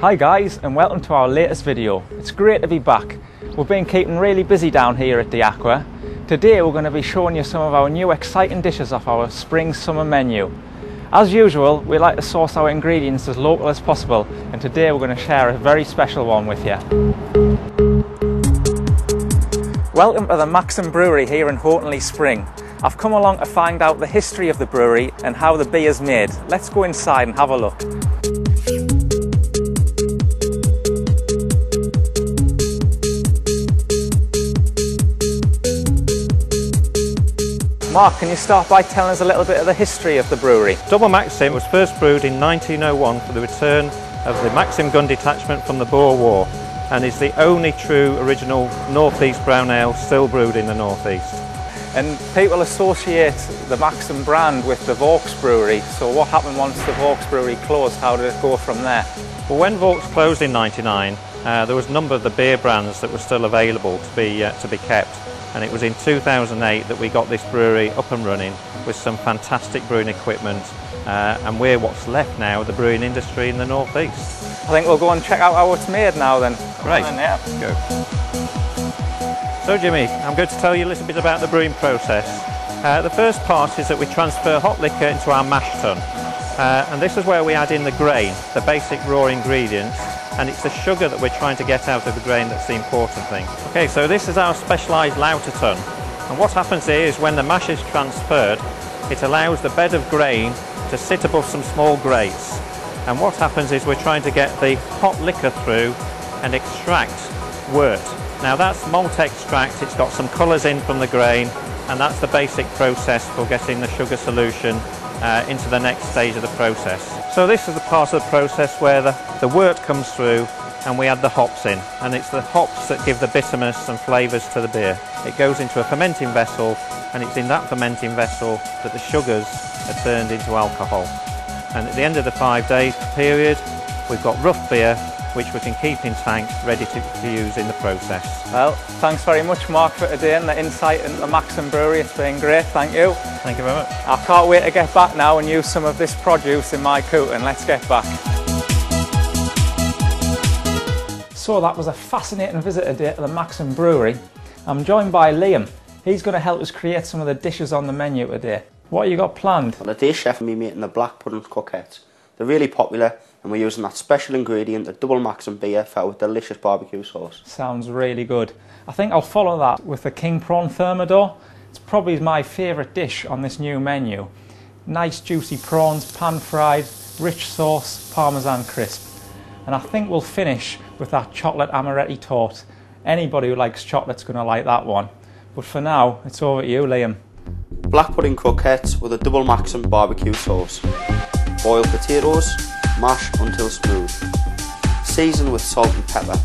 Hi guys, and welcome to our latest video. It's great to be back. We've been keeping really busy down here at the Aqua. Today we're going to be showing you some of our new exciting dishes off our spring-summer menu. As usual, we like to source our ingredients as local as possible, and today we're going to share a very special one with you. Welcome to the Maxim Brewery here in Houghton-le-Spring. I've come along to find out the history of the brewery and how the beer's made. Let's go inside and have a look. Mark, can you start by telling us a little bit of the history of the brewery? Double Maxim was first brewed in 1901 for the return of the Maxim Gun detachment from the Boer War, and is the only true original Northeast brown ale still brewed in the Northeast. And people associate the Maxim brand with the Vaux Brewery, so what happened once the Vaux Brewery closed? How did it go from there? Well, when Vaux closed in 1999, there was a number of the beer brands that were still available to be kept. And it was in 2008 that we got this brewery up and running with some fantastic brewing equipment, and we're what's left now of the brewing industry in the Northeast. I think we'll go and check out how it's made now then. Great, yeah. Let's go. So Jimmy, I'm going to tell you a little bit about the brewing process. The first part is that we transfer hot liquor into our mash tun, and this is where we add in the grain, the basic raw ingredients. And it's the sugar that we're trying to get out of the grain that's the important thing. Okay, so this is our specialised lauter tun. And what happens here is when the mash is transferred, it allows the bed of grain to sit above some small grates. And what happens is we're trying to get the hot liquor through and extract wort. Now that's malt extract, it's got some colours in from the grain, and that's the basic process for getting the sugar solution into the next stage of the process. So this is the part of the process where the wort comes through and we add the hops in, and it's the hops that give the bitterness and flavours to the beer. It goes into a fermenting vessel, and it's in that fermenting vessel that the sugars are turned into alcohol. And at the end of the 5-day period, we've got rough beer which we can keep in tank ready to use in the process. Well, thanks very much Mark for today and the insight into the Maxim Brewery. It's been great, thank you. Thank you very much. I can't wait to get back now and use some of this produce in my cooking. Let's get back. So that was a fascinating visit today to the Maxim Brewery. I'm joined by Liam. He's going to help us create some of the dishes on the menu today. What have you got planned? Well, today's chef and me making the black pudding croquettes. They're really popular, and we're using that special ingredient, the Double Maxim beer, for our delicious barbecue sauce. Sounds really good. I think I'll follow that with the king prawn thermidor. It's probably my favourite dish on this new menu. Nice juicy prawns, pan fried, rich sauce, parmesan crisp. And I think we'll finish with that chocolate amaretti torte. Anybody who likes chocolate's going to like that one. But for now, it's over to you, Liam. Black pudding croquettes with a Double Maxim barbecue sauce. Boil potatoes, mash until smooth. Season with salt and pepper.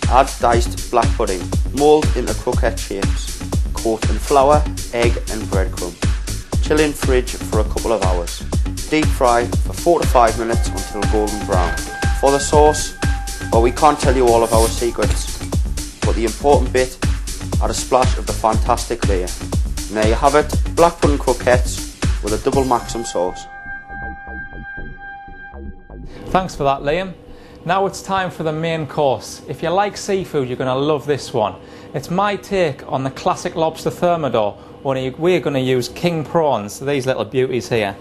Add diced black pudding. Mould into croquette shapes. Coat in flour, egg and breadcrumb. Chill in fridge for a couple of hours. Deep fry for 4 to 5 minutes until golden brown. For the sauce, well, we can't tell you all of our secrets, but the important bit, add a splash of the fantastic beer. And there you have it, black pudding croquettes with a Double Maxim sauce. Thanks for that, Liam. Now it's time for the main course. If you like seafood, you're going to love this one. It's my take on the classic lobster thermidor, only we're going to use king prawns, these little beauties here.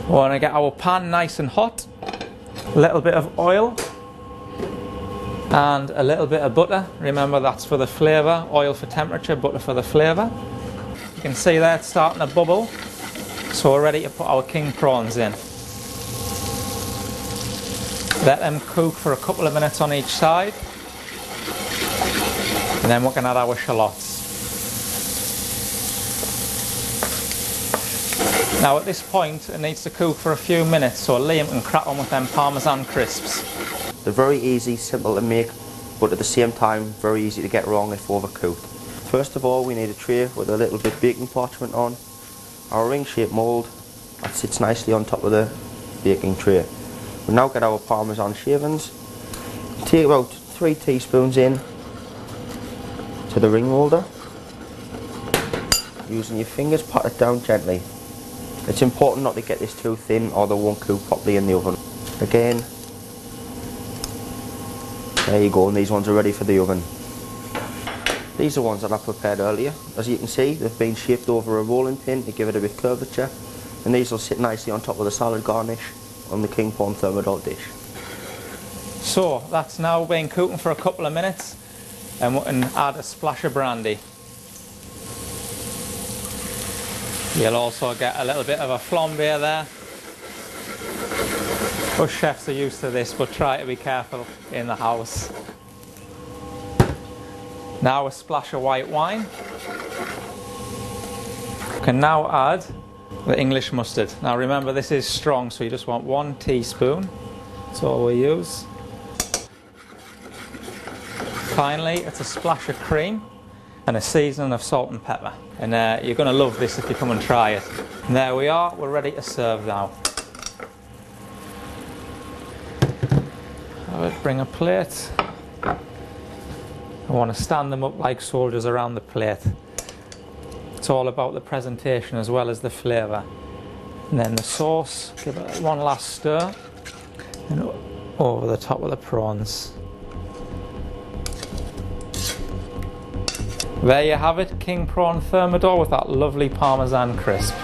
We're going to get our pan nice and hot, a little bit of oil, and a little bit of butter. Remember, that's for the flavour, oil for temperature, butter for the flavour. You can see there it's starting to bubble, so we're ready to put our king prawns in. Let them cook for a couple of minutes on each side, and then we're going to add our shallots. Now at this point it needs to cook for a few minutes, so Liam can crack on with them parmesan crisps. They're very easy, simple to make, but at the same time very easy to get wrong if overcooked. First of all, we need a tray with a little bit baking parchment on, our ring shaped mould that sits nicely on top of the baking tray. We'll now get our parmesan shavings. Take about 3 teaspoons in to the ring moulder. Using your fingers, pat it down gently. It's important not to get this too thin or they won't cook properly in the oven. Again, there you go, and these ones are ready for the oven. These are ones that I prepared earlier. As you can see, they've been shaped over a rolling pin to give it a bit of curvature, and these will sit nicely on top of the salad garnish on the king prawn thermidor dish. So that's now been cooking for a couple of minutes, and we can add a splash of brandy. You'll also get a little bit of a flambe there. Us chefs are used to this, but try to be careful in the house. Now a splash of white wine. You can now add the English mustard. Now remember, this is strong, so you just want 1 teaspoon. That's all we use. Finally, it's a splash of cream and a seasoning of salt and pepper. And you're going to love this if you come and try it. And there we are, we're ready to serve now. I would bring a plate. I want to stand them up like soldiers around the plate. It's all about the presentation as well as the flavour. And then the sauce, give it one last stir, and over the top of the prawns. There you have it, king prawn thermidor with that lovely parmesan crisp.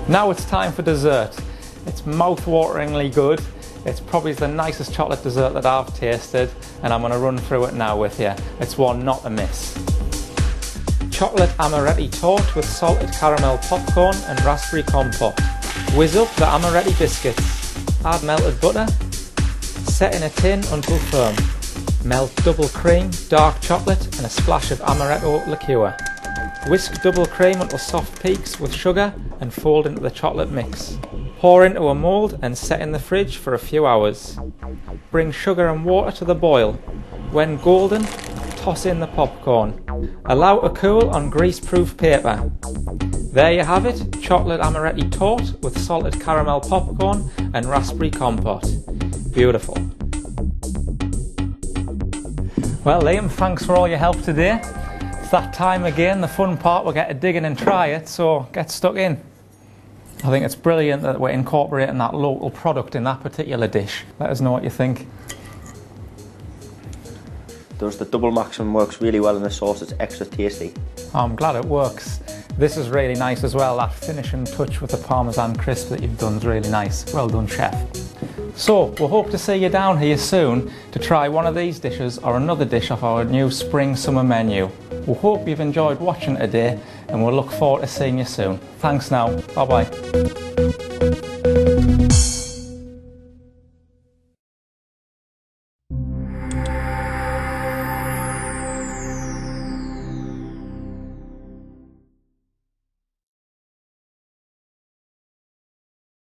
Now it's time for dessert. It's mouth-wateringly good. It's probably the nicest chocolate dessert that I've tasted, and I'm going to run through it now with you. It's one not to miss. Chocolate amaretti torte with salted caramel popcorn and raspberry compote. Whiz up the amaretti biscuits. Add melted butter. Set in a tin until firm. Melt double cream, dark chocolate and a splash of amaretto liqueur. Whisk double cream until soft peaks with sugar and fold into the chocolate mix. Pour into a mould and set in the fridge for a few hours. Bring sugar and water to the boil. When golden, toss in the popcorn. Allow to cool on grease-proof paper. There you have it, chocolate amaretti torte with salted caramel popcorn and raspberry compote. Beautiful. Well Liam, thanks for all your help today. It's that time again, the fun part, we'll get to dig in and try it, so get stuck in. I think it's brilliant that we're incorporating that local product in that particular dish. Let us know what you think. Does the double Maxim works really well in the sauce, it's extra tasty. I'm glad it works. This is really nice as well, that finishing touch with the parmesan crisp that you've done is really nice. Well done, chef. So, we'll hope to see you down here soon to try one of these dishes or another dish off our new spring-summer menu. We hope you've enjoyed watching today and we'll look forward to seeing you soon. Thanks now, bye bye.